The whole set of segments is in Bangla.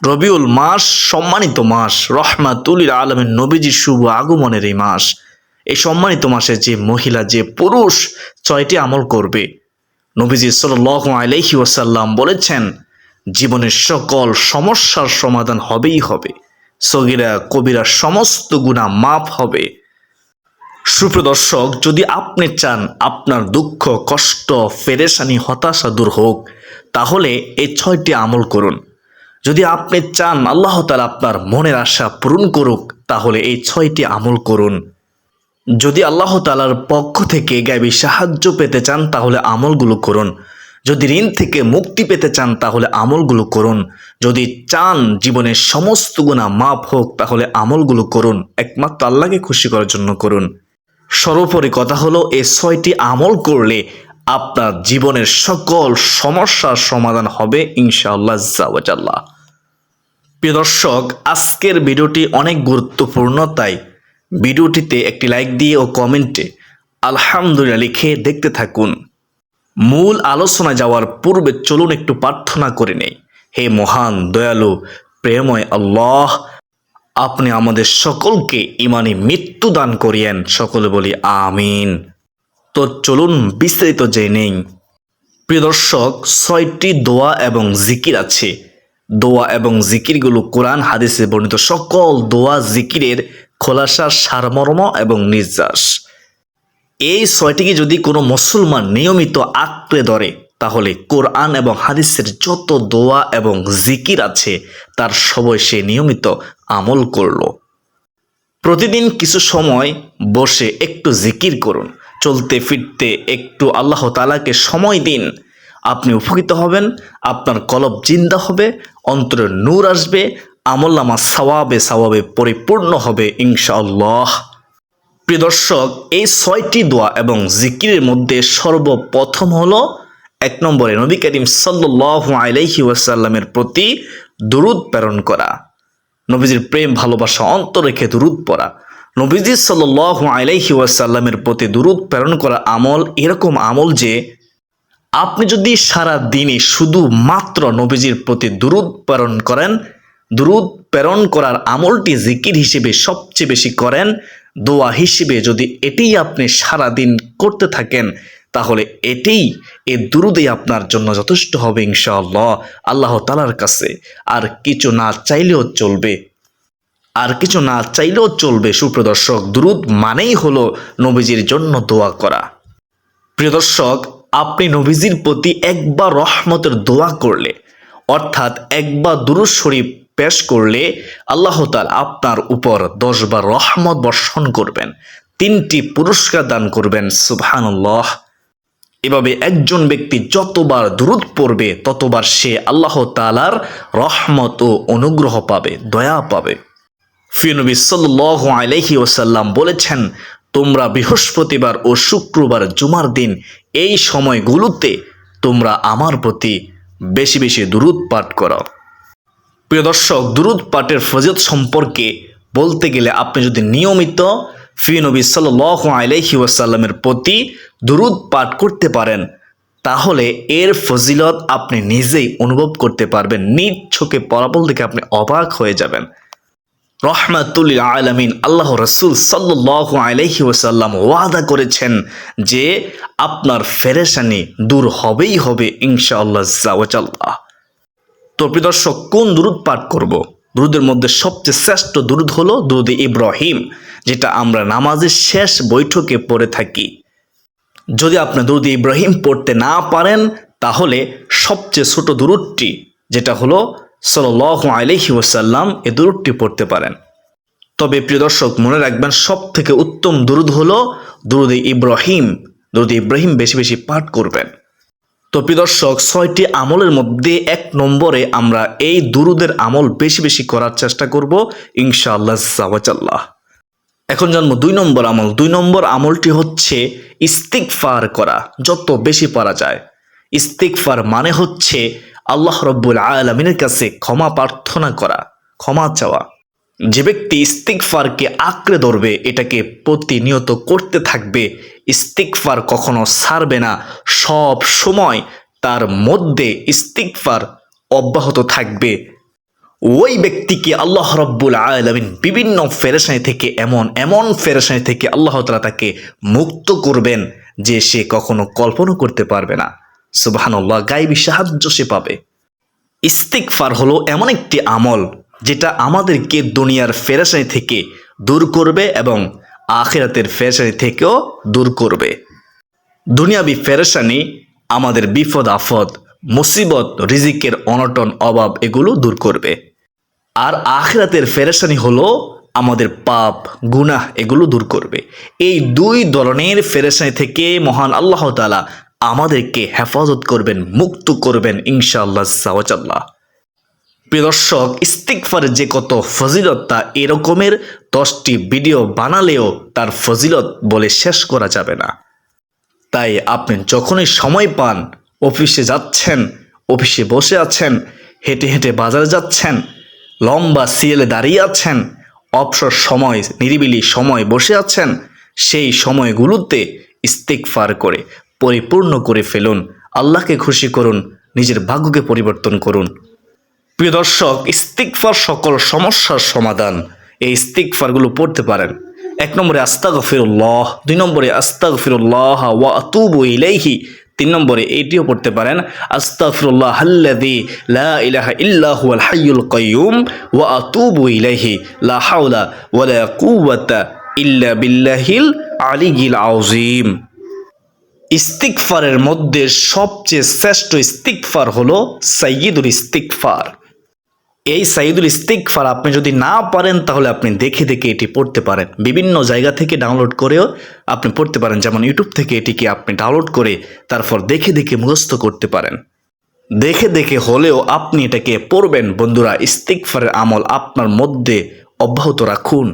রবিউল মাস সম্মানিত মাস, রহমাতুল আলামিন নবীজির শুভ আগমনের এই মাস। এই সম্মানিত মাসে যে মহিলা যে পুরুষ 6টি আমল করবে, নবীজি সাল্লাল্লাহু আলাইহি ওয়াসাল্লাম বলেছেন জীবনের সকল সমস্যার সমাধান হবেই হবে, সগীরা কবিরা সমস্ত গুনাহ মাফ হবে। সুপ্রিয় দর্শক, যদি আপনি চান আপনার দুঃখ কষ্ট পেরেশানি হতাশা দূর হোক, তাহলে এই 6টি আমল করুন। যদি আপনি চান আল্লাহ তাআলা আপনার মনের আশা পূরণ করুক, তাহলে এই 6টি আমল করুন। যদি আল্লাহ তাআলার পক্ষ থেকে গায়বী সাহায্য পেতে চান, তাহলে আমলগুলো করুন। যদি ঋণ থেকে মুক্তি পেতে চান, তাহলে আমলগুলো করুন। যদি চান জীবনের সমস্ত গুনাহ মাফ হোক, তাহলে আমলগুলো করুন। একমাত্র আল্লাহকে খুশি করার জন্য করুন। সর্বোপরি কথা হলো, এই 6টি আমল করলে আপনার জীবনের সকল সমস্যার সমাধান হবে ইনশাআল্লাহ আজ্জা ওয়া জাল্লা। প্রিয় দর্শক, আজকের ভিডিওটি অনেক গুরুত্বপূর্ণ, তাই ভিডিওটিতে একটি লাইক দিয়ে ও কমেন্টে আলহামদুলিল্লাহ লিখে দেখতে থাকুন। মূল আলোচনা যাওয়ার পূর্বে চলুন একটু প্রার্থনা করে নেই। হে মহান দয়ালু প্রেমময় আল্লাহ, আপনি আমাদের সকলকে ইমানি মৃত্যু দান করিয়েন। সকলে বলি আমিন। তো চলুন বিস্তারিত জেনে নেই। প্রিয় দর্শক, 6টি দোয়া এবং জিকির আছে। দোয়া এবং জিকিরগুলো কোরআন হাদিসে বর্ণিত সকল দোয়া জিকিরের খোলাসা, সারমর্ম এবং নির্যাস। এই 6টিকে যদি কোনো মুসলমান নিয়মিত আঁকড়ে ধরে, তাহলে কোরআন এবং হাদিসের যত দোয়া এবং জিকির আছে তার সবই সে নিয়মিত আমল করলো। প্রতিদিন কিছু সময় বসে একটু জিকির করুন। চলতে ফিরতে একটু আল্লাহ তাআলাকে সময় দিন। আপনি উপকৃত হবেন, আপনার কলব জিন্দা হবে, অন্তরে নূর আসবে, আমলনামা সওয়াবে সওয়াবে পরিপূর্ণ হবে ইনশাআল্লাহ। প্রিয় দর্শক, এই 6টি দোয়া এবং জিকিরের মধ্যে সর্বপ্রথম হলো 1 নম্বরে নবী করিম সাল্লাল্লাহু আলাইহি ওয়াসাল্লামের প্রতি দুরূদ প্রেরণ করা। নবীজির প্রেম ভালোবাসা অন্তর রেখে দুরূদ পড়া। নবীজি সাল্লাল্লাহু আলাইহি ওয়াসাল্লামের প্রতি দুরূদ প্রেরণ করা আমল এরকম আমল যে আপনি যদি সারা দিনে শুধু মাত্র নবীজির প্রতি দুরূদ প্রেরণ করেন, দুরূদ প্রেরণ করার আমলটি জিকির হিসেবে সবচেয়ে বেশি করেন, দোয়া হিসেবে যদি এটিই আপনি সারা দিন করতে থাকেন, তাহলে এই দুরূদই আপনার জন্য যথেষ্ট হবে ইনশাআল্লাহ আল্লাহ তাআলার কাছে। আর কিছু না চাইলেও চলবে। সুপ্রিয় দর্শক, দুরূদ মানেই হলো নবীজির জন্য দোয়া করা। প্রিয় দর্শক, আপনি নবীজির প্রতি একবার রহমতের দোয়া করলে, অর্থাৎ একবার দুরূদ শরীফ পেশ করলে, আল্লাহ তাআলা আপনার উপর 10 বার রহমত বর্ষণ করবেন, 3টি পুরস্কার দান করবেন। সুবহানাল্লাহ। এভাবে একজন ব্যক্তি যতবার দুরূদ পড়বে, ততবার সে আল্লাহ তাআলার রহমত ও অনুগ্রহ পাবে, দয়া পাবে। প্রিয় নবী সাল্লাল্লাহু আলাইহি ওয়াসাল্লাম বলেছেন, তোমরা বৃহস্পতিবার ও শুক্রবার জুমার দিন এই সময়গুলোতে তোমরা আমার প্রতি বেশি বেশি দুরূদ পাঠ করো। প্রিয় দর্শক, দুরূদ পাঠের ফজিলত সম্পর্কে বলতে গেলে, আপনি যদি নিয়মিত প্রিয় নবী সাল্লাল্লাহু আলাইহি ওয়াসাল্লামের প্রতি দুরূদ পাঠ করতে পারেন, তাহলে এর ফজিলত আপনি নিজেই অনুভব করতে পারবেন। নিজ চোখে ফলাফল দেখে আপনি অবাক হয়ে যাবেন। রহমাতুল আলামিন আল্লাহ রাসূল সাল্লাল্লাহু আলাইহি ওয়াসাল্লাম ওয়াদা করেছেন যে আপনার পেরেশানি দূর হবেই হবে ইনশাআল্লাহ আজ্জা ওয়া জাল্লা। তো প্রিয় দর্শক, কোন দুরূদ পাঠ করব? দুরূদের মধ্যে সবচেয়ে শ্রেষ্ঠ দুরূদ হলো দুরূদে ইব্রাহিম, যেটা আমরা নামাজের শেষ বৈঠকে পড়ে থাকি। যদি আপনি দুরূদে ইব্রাহিম পড়তে না পারেন, তাহলে সবচেয়ে ছোট দুরূদটি যেটা হলো সাল্লাল্লাহু আলাইহি ওয়াসাল্লাম, এই দুরূদটি পড়তে পারেন। তবে প্রিয় দর্শক, মনে রাখবেন সবথেকে উত্তম দুরূদ হলো দুরূদে ইব্রাহিম। দুরূদে ইব্রাহিম বেশি বেশি পাঠ করবেন। তো প্রিয় দর্শক, 6টি আমলের মধ্যে 1 নম্বরে আমরা এই দুরূদের আমল বেশি বেশি করার চেষ্টা করব ইনশাআল্লাহ আজ্জা। এখন জানবো 2 নম্বর আমল। 2 নম্বর আমলটি হচ্ছে ইস্তিগফার করা, যত বেশি পারা যায়। ইস্তিগফার মানে হচ্ছে আল্লাহ রাব্বুল আলামিনের কাছে ক্ষমা প্রার্থনা করা, ক্ষমা চাওয়া। যে ব্যক্তি ইস্তিগফারকে আঁকড়ে ধরবে, এটাকে প্রতিনিয়ত করতে থাকবে, ইস্তিগফার কখনো ছাড়বে না, সব সময় তার মধ্যে ইস্তিগফার অব্যাহত থাকবে। ওই ব্যক্তিকে আল্লাহ রাব্বুল আলামিন বিভিন্ন পেরেশানি থেকে এমন পেরেশানি থেকে আল্লাহ তাআলা তাকে মুক্ত করবেন যে সে কখনো কল্পনা করতে পারবে না। সুবহানাল্লাহ, গায়বী সাহায্য সে পাবে। ইস্তিগফার হলো এমন একটি আমল যেটা আমাদেরকে দুনিয়ার পেরেশানি থেকে দূর করবে এবং আখিরাতের পেরেশানি থেকেও দূর করবে। দুনিয়াবি পেরেশানি, আমাদের বিপদ আপদ, মুসিবত, রিজিকের অনটন অভাব এগুলো দূর করবে। আর আখিরাতের পেরেশানি হলো আমাদের পাপ গুনাহ এগুলো দূর করবে। এই দুই ধরনের পেরেশানি থেকে মহান আল্লাহ তাআলা আমাদেরকে হেফাজত করবেন, মুক্ত করবেন ইনশাআল্লাহ আল্লাহ। প্রিয় দর্শক, ইস্তিগফারের যে কত ফজিলত তা এরকমের 10টি ভিডিও বানালেও তার ফজিলত বলে শেষ করা যাবে না। তাই আপনি যখনই সময় পান, অফিসে যাচ্ছেন, অফিসে বসে আছেন, হেঁটে হেঁটে বাজারে যাচ্ছেন, লম্বা সিরিয়ালে দাঁড়িয়ে আছেন, অবসর সময় নিরিবিলি সময় বসে আছেন, সেই সময়গুলোতে ইস্তিগফার করে পরিপূর্ণ করে ফেলুন। আল্লাহকে খুশি করুন, নিজের ভাগ্যকে পরিবর্তন করুন। প্রিয় দর্শক, ইস্তিগফার সকল সমস্যার সমাধান। এই ইস্তিগফারগুলো পড়তে পারেন। 1 নম্বরে আস্তাগফিরুল্লাহ, 2 নম্বরে আস্তাগফিরুল্লাহ ওয়া আতুবু ইলাইহি, 3 নম্বরে এটিও পড়তে পারেন আস্তাগফিরুল্লাহ আল্লাযী লা ইলাহা ইল্লা হুয়াল হাইয়ুল কাইয়্যুম ওয়া আতুবু ইলাইহি লা হাওলা ওয়া লা কুওয়াতা ইল্লা বিল্লাহিল আলিয়্যিল আযীম। ইস্তিগফারের মধ্যে সবচেয়ে শ্রেষ্ঠ ইস্তিগফার হলো সাইয়্যিদুল ইস্তিগফার। এই সাইয়্যিদুল ইস্তিগফার আপনি যদি না পারেন তাহলে আপনি দেখে দেখে এটি পড়তে পারেন। বিভিন্ন জায়গা থেকে ডাউনলোড করেও আপনি পড়তে পারেন, যেমন ইউটিউব থেকে এটিকে আপনি ডাউনলোড করে তারপর দেখে দেখে মুখস্থ করতে পারেন। দেখে দেখে হলেও আপনি এটাকে পড়বেন। বন্ধুরা, ইস্তিগফারের আমল আপনার মধ্যে অব্যাহত রাখুন।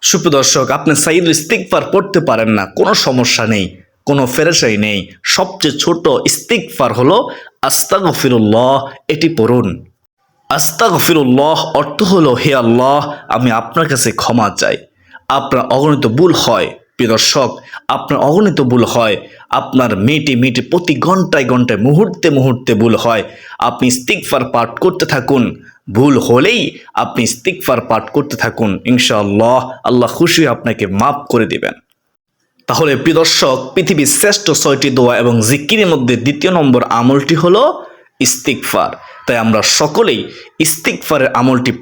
সুপ্রিয় দর্শক, আপনি সাইয়্যিদুল ইস্তিগফার পড়তে পারেন না, কোনো সমস্যা নেই, কোনো পেরেশানি নেই। সবচেয়ে ছোট ইস্তিগফার হলো আস্তাগফিরুল্লাহ, এটি পড়ুন। আস্তাগফিরুল্লাহ অর্থ হলো, হে আল্লাহ, আমি আপনার কাছে ক্ষমা চাই। আপনার অগণিত ভুল হয় প্রিয় দর্শক, আপনার অগণিত ভুল হয়, আপনার মিনিটে প্রতি ঘন্টায় ঘন্টায় মুহূর্তে মুহূর্তে ভুল হয়। আপনি ইস্তিগফার পাঠ করতে থাকুন, ভুল হলেই আপনি ইস্তিগফার পাঠ করতে থাকুন, ইনশাআল্লাহ আল্লাহ খুশি আপনাকে মাফ করে দিবেন। তাহলে প্রিয় দর্শক, পৃথিবীর শ্রেষ্ঠ 6টি দোয়া এবং জিকিরের মধ্যে 2 নম্বর আমলটি হলো ইস্তিগফার। তাই আমরা সকলেই ইস্তিগফারের আমলটি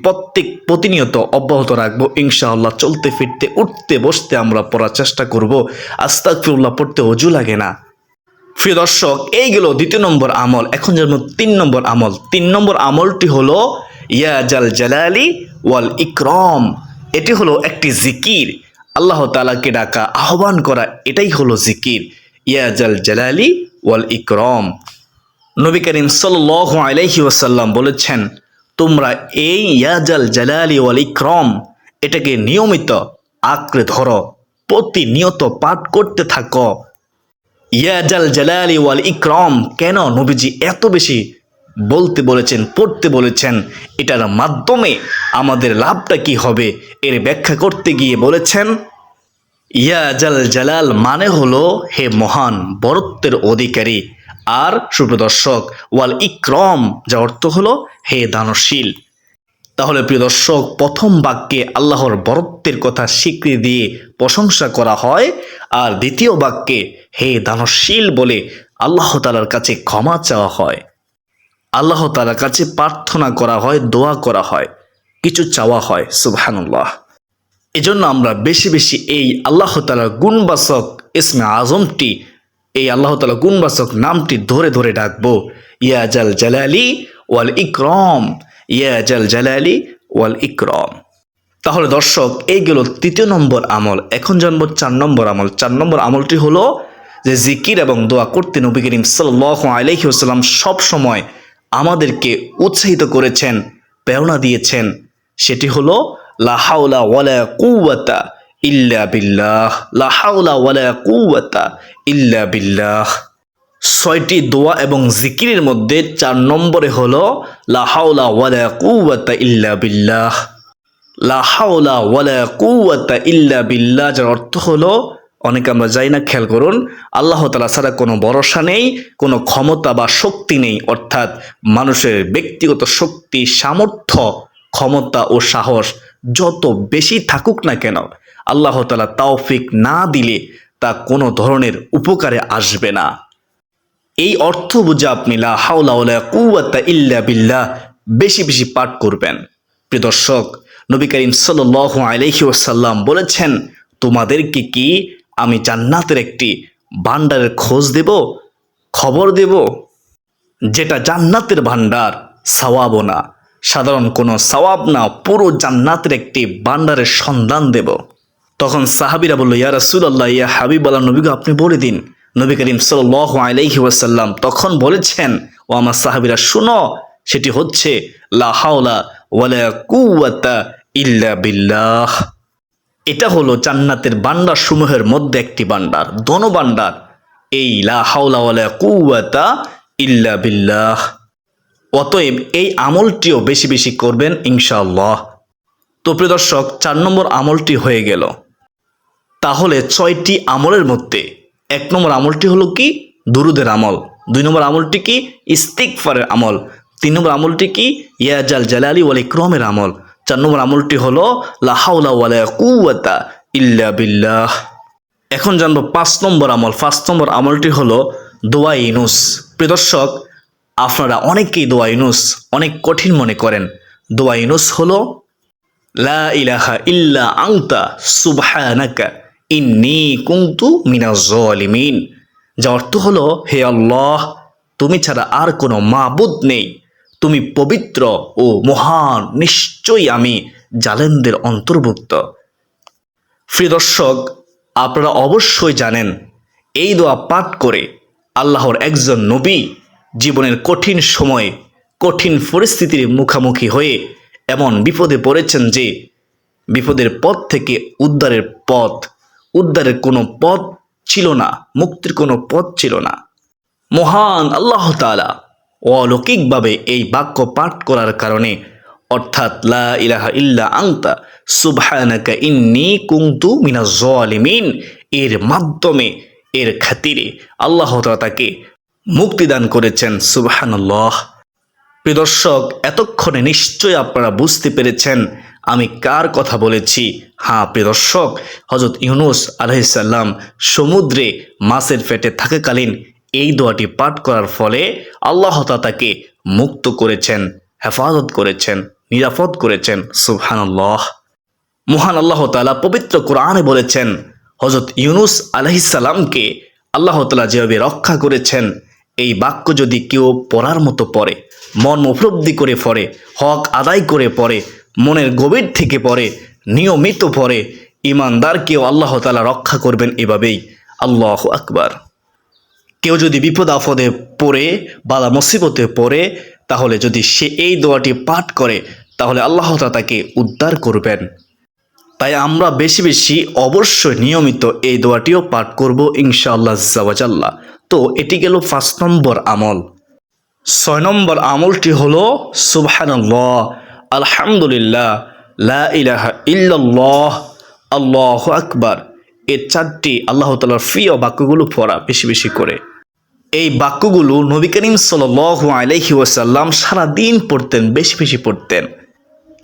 প্রতিনিয়ত অব্যাহত রাখবো ইনশাআল্লাহ। চলতে ফিরতে উঠতে বসতে আমরা পড়ার চেষ্টা করব। আস্তাগফিরুল্লাহ পড়তে অজু লাগে না। প্রিয় দর্শক, এইগুলো 2 নম্বর আমল। এখন যেন 3 নম্বর আমল। 3 নম্বর আমলটি হলো ইয়া জাল জালালি ওয়াল ইকরাম। এটি হলো একটি জিকির, আল্লাহ তাআলাকে ডাকা, আহ্বান করা, এটাই হলো জিকির, ইয়া জাল জালালি ওয়াল ইকরাম। নবী করিম সাল্লাল্লাহু আলাইহি ওয়াসাল্লাম বলেছেন, তোমরা এই ইয়া জাল জালালি ওয়াল ইকরাম এটাকে নিয়মিত আঁকড়ে ধরো, প্রতিনিয়ত পাঠ করতে থাকো। ইয়া জাল জালালি ওয়াল ইকরাম কেন নবীজি এত বেশি বলতে বলেছেন, পড়তে বলেছেন, এটার মাধ্যমে আমাদের লাভটা কি হবে এর ব্যাখ্যা করতে গিয়ে বলেছেন, ইয়া জাল জালাল মানে হলো হে মহান বরত্বের অধিকারী, আর সুপ্রিয় দর্শক ওয়াল ইকরাম যা অর্থ হলো হে দানশীল। তাহলে প্রিয় দর্শক, প্রথম বাক্যে আল্লাহর বরত্বের কথা স্বীকৃতি দিয়ে প্রশংসা করা হয়, আর দ্বিতীয় বাক্যে হে দানশীল বলে আল্লাহ তাআলার কাছে ক্ষমা চাওয়া হয়, আল্লাহ তাআলার কাছে প্রার্থনা করা হয়, দোয়া করা হয়, কিছু চাওয়া হয়। সুবহানাল্লাহ। এজন্য আমরা বেশি বেশি এই আল্লাহ তাআলার গুণবাচক ইসমে আজমটি, এই আল্লাহ তাআলা গুণবাচক নামটি ধরে ধরে ডাকবো, ইয়া জাল জালালি ওয়াল ইকরাম, ইয়া জাল জালালি ওয়াল ইকরাম। তাহলে দর্শক, এইগুলো 3 নম্বর আমল। এখন জানবো 4 নম্বর আমল। 4 নম্বর আমলটি হলো যে জিকির এবং দোয়া করতে নবী করিম সাল্লাল্লাহু আলাইহি ওয়াসাল্লাম সব সময় আমাদেরকে উৎসাহিত করেছেন, প্রেরণা দিয়েছেন। সেটি হলো লা হাওলা ওয়ালা কুওয়াতা ইল্লা বিল্লাহ, লা হাওলা ওয়ালা কুওয়াতা ইল্লা বিল্লাহ। 6টি দোয়া এবং জিকিরের মধ্যে 4 নম্বরে হলো লা হাওলা ওয়ালা কুওয়াতা ইল্লা বিল্লাহ। লা হাওলা ওয়ালা কুওয়াতা ইল্লা বিল্লাহ যার অর্থ হলো, অনেকে আমরা যাই না, খেয়াল করুন, আল্লাহ তাআলা ছাড়া কোনো ভরসা নেই, কোনো ক্ষমতা বা শক্তি নেই, অর্থাৎ মানুষের ব্যক্তিগত শক্তি সামর্থ্য ক্ষমতা ও সাহস যত বেশি থাকুক না কেন, আল্লাহ তাআলা তৌফিক না দিলে তা কোনো ধরনের উপকারে আসবে না। এই অর্থ বুঝে আপনি লা হাওলা ওয়ালা কুওয়াতা ইল্লা বিল্লাহ বেশি বেশি পাঠ করবেন। প্রিয় দর্শক, নবী করিম সাল্লাল্লাহু আলাইহি ওয়াসাল্লাম বলেছেন, তোমাদেরকে কি আমি জান্নাতের একটি ভান্ডারের খোঁজ দেব, খবর দেব, যেটা জান্নাতের ভান্ডার, সওয়াবও না, সাধারণ কোনো সওয়াব না, পুরো জান্নাতের একটি ভান্ডারের সন্ধান দেব। তখন সাহাবীরা বলল, ইয়া রাসূলুল্লাহ, ইয়া হাবিবাল্লাহ, নবী গো আপনি বলে দিন। নবী করিম সাল্লাল্লাহু আলাইহি ওয়াসাল্লাম তখন বলেছেন, ও আমার সাহাবীরা শুনো, সেটি হচ্ছে লা হাওলা ওয়ালা কুওয়াতা ইল্লা বিল্লাহ। এটা হলো জান্নাতের ভান্ডার সমূহের মধ্যে একটি ভান্ডার, ধনভান্ডার, এই লা হাওলা ওয়ালা কুওয়াতা ইল্লা বিল্লাহ। অতএব এই আমলটিও বেশি বেশি করবেন ইনশাআল্লাহ। তো প্রিয় দর্শক, 4 নম্বর আমলটি হয়ে গেল। তাহলে 6টি আমলের মধ্যে 1 নম্বর আমলটি হলো কি? দুরুদের আমল। 2 নম্বর আমলটি কি? ইস্তিগফারের আমল। 3 নম্বর আমলটি কি? ইয়া জাল জালালি ওয়াল ইকরামের আমল। 4 নম্বর আমলটি হলো লা হাওলা ওয়ালা কুওয়াতা ইল্লা বিল্লাহ। এখন জানবো 5 নম্বর আমল। 5 নম্বর আমলটি হলো দোয়া ইউনুস। প্রিয় দর্শক, আপনারা অনেকেই দোয়া ইউনুস অনেক কঠিন মনে করেন। দোয়া ইউনুস হলো লা ইলাহা ইল্লা আনতা সুবহানাকা ইন্নী কুনতু মিনাজ জালিমিন, যার অর্থ হলো, হে আল্লাহ, তুমি ছাড়া আর কোনো মাবুদ নেই, তুমি পবিত্র ও মহান, নিশ্চয়ই আমি জালেমদের অন্তর্ভুক্ত। প্রিয় দর্শক, আপনারা অবশ্যই জানেন এই দোয়া পাঠ করে আল্লাহর একজন নবী জীবনের কঠিন সময়ে, কঠিন পরিস্থিতির মুখোমুখি হয়ে এমন বিপদে পড়েছেন যে বিপদের পথ থেকে উদ্ধারের কোনো পথ ছিল না, মুক্তির কোনো পথ ছিল না। মহান আল্লাহ তাআলা অলৌকিকভাবে এই বাক্য পাঠ করার কারণে, অর্থাৎ লা ইলাহা ইল্লা আনতা সুবহানাকা ইন্নী কুনতু মিনাজ জালিমিন, এর মাধ্যমে, এর খাতিরে আল্লাহ তাআলা তাকে মুক্তিদান করেছেন। সুবহানাল্লাহ। প্রিয় দর্শক, এতক্ষণে নিশ্চয়ই আপনারা বুঝতে পেরেছেন আমি কার কথা বলেছি। হ্যাঁ প্রিয় দর্শক, হযরত ইউনুস আলাইহিস সালাম সমুদ্রে মাছের পেটে থাকাকালীন এই দোয়াটি পাঠ করার ফলে আল্লাহ তাআলা তাকে মুক্ত করেছেন, হেফাজত করেছেন, নিরাপদ করেছেন। সুবহানাল্লাহ। মহান আল্লাহ তাআলা পবিত্র কোরআনে বলেছেন, হযরত ইউনুস আলাইহিস সালামকে আল্লাহ তাআলা যেভাবে রক্ষা করেছেন, এই বাক্য যদি কেউ পড়ার মতো পড়ে, মন উপলব্ধি করে পড়ে, হক আদায় করে পড়ে, মনের গভীর থেকে পড়ে, নিয়মিত পড়ে, ইমানদারকেও আল্লাহ তাআলা রক্ষা করবেন এভাবেই। আল্লাহু আকবার। কেউ যদি বিপদ আপদে পড়ে, বালা মুসিবতে পড়ে, তাহলে যদি সে এই দোয়াটি পাঠ করে, তাহলে আল্লাহ তাআলা তাকে উদ্ধার করবেন। তাই আমরা বেশি বেশি অবশ্যই নিয়মিত এই দোয়াটিও পাঠ করব ইনশাআল্লাহ আজ্জা ওয়া জাল্লা। তো এটি গেল 5 নম্বর আমল। 6 নম্বর আমলটি হলো সুবহানাল্লাহ, আলহামদুলিল্লাহ, লা ইলাহা ইল্লাল্লাহ, আল্লাহু আকবার। এই 4টি আল্লাহ তাআলার প্রিয় বাক্যগুলো পড়া বেশি বেশি করে। এই বাক্যগুলো নবী করিম সাল্লাল্লাহু আলাইহি ওয়াসাল্লাম সারাদিন পড়তেন, বেশি বেশি পড়তেন।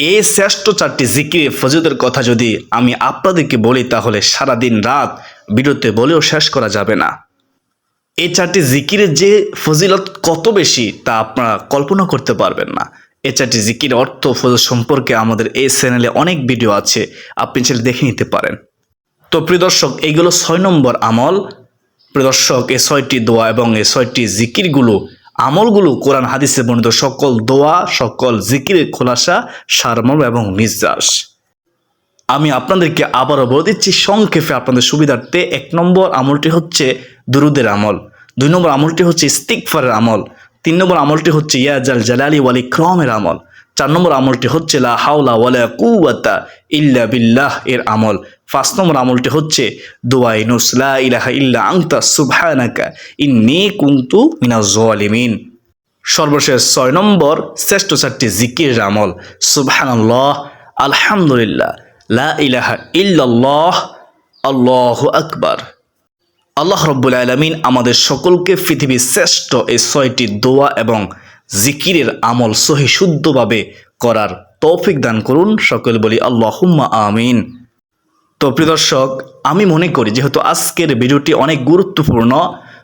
এই শ্রেষ্ঠ 4টি জিকিরের ফজিলতের কথা যদি আমি আপনাদেরকে বলি, তাহলে সারাদিন রাত ভিডিওতে বলেও শেষ করা যাবে না। এই 4টি জিকিরের যে ফজিলত কত বেশি তা আপনারা কল্পনা করতে পারবেন না। এই 4টি জিকির অর্থ ফজিলত সম্পর্কে আমাদের এই চ্যানেলে অনেক ভিডিও আছে, আপনি চাইলে দেখে নিতে পারেন। তো প্রিয় দর্শক, এইগুলো 6 নম্বর আমল। প্রিয় দর্শক, এই 6টি দোয়া এবং এই 6টি জিকিরগুলো, আমলগুলো কোরআন হাদিসে বর্ণিত সকল দোয়া, সকল জিকিরের খোলাসা, সারমর্ম এবং নির্যাস। আমি আপনাদেরকে আবারও বলে দিচ্ছি সংক্ষেপে আপনাদের সুবিধার্থে। 1 নম্বর আমলটি হচ্ছে দুরুদের আমল। 2 নম্বর আমলটি হচ্ছে ইস্তিগফারের আমল। 3 নম্বর আমলটি হচ্ছে ইয়া জাল জালালি ওয়াল ইকরামের আমল। 4 নম্বর আমলটি হচ্ছে লা হাওলা ওয়ালা কুওয়াতা ইল্লা বিল্লাহ এর আমল। 5 নম্বর আমলটি হচ্ছে দোয়া ইউনুস, লা ইলাহা ইল্লা আনতা সুবহানাকা ইন্নী কুনতু মিনাজ জালিমিন। সর্বশেষ 6 নম্বর শ্রেষ্ঠ 4টি জিকিরের আমল, সুবহানাল্লাহ, আলহামদুলিল্লাহ, লা ইলাহা ইল্লাল্লাহ, আল্লাহু আকবার। আল্লাহ রাব্বুল আলামিন আমাদের সকলকে পৃথিবীর শ্রেষ্ঠ এই 6টি দোয়া এবং জিকিরের আমল সহি শুদ্ধভাবে করার তৌফিক দান করুন। সকলে বলি আল্লাহুম্মা আমিন। তো প্রিয় দর্শক, আমি মনে করি যেহেতু আজকের ভিডিওটি অনেক গুরুত্বপূর্ণ,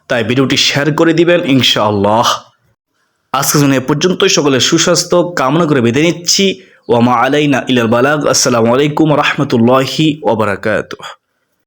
তাই ভিডিওটি শেয়ার করে দিবেন ইনশাআল্লাহ। আজকের জন্য এ পর্যন্তই। সকলের সুস্বাস্থ্য কামনা করে বিদায় নিচ্ছি। ওয়া মা আলাইনা ইল্লাল বালাগ। আসসালামু আলাইকুম ওয়া রাহমাতুল্লাহি ওয়া বারাকাতুহু।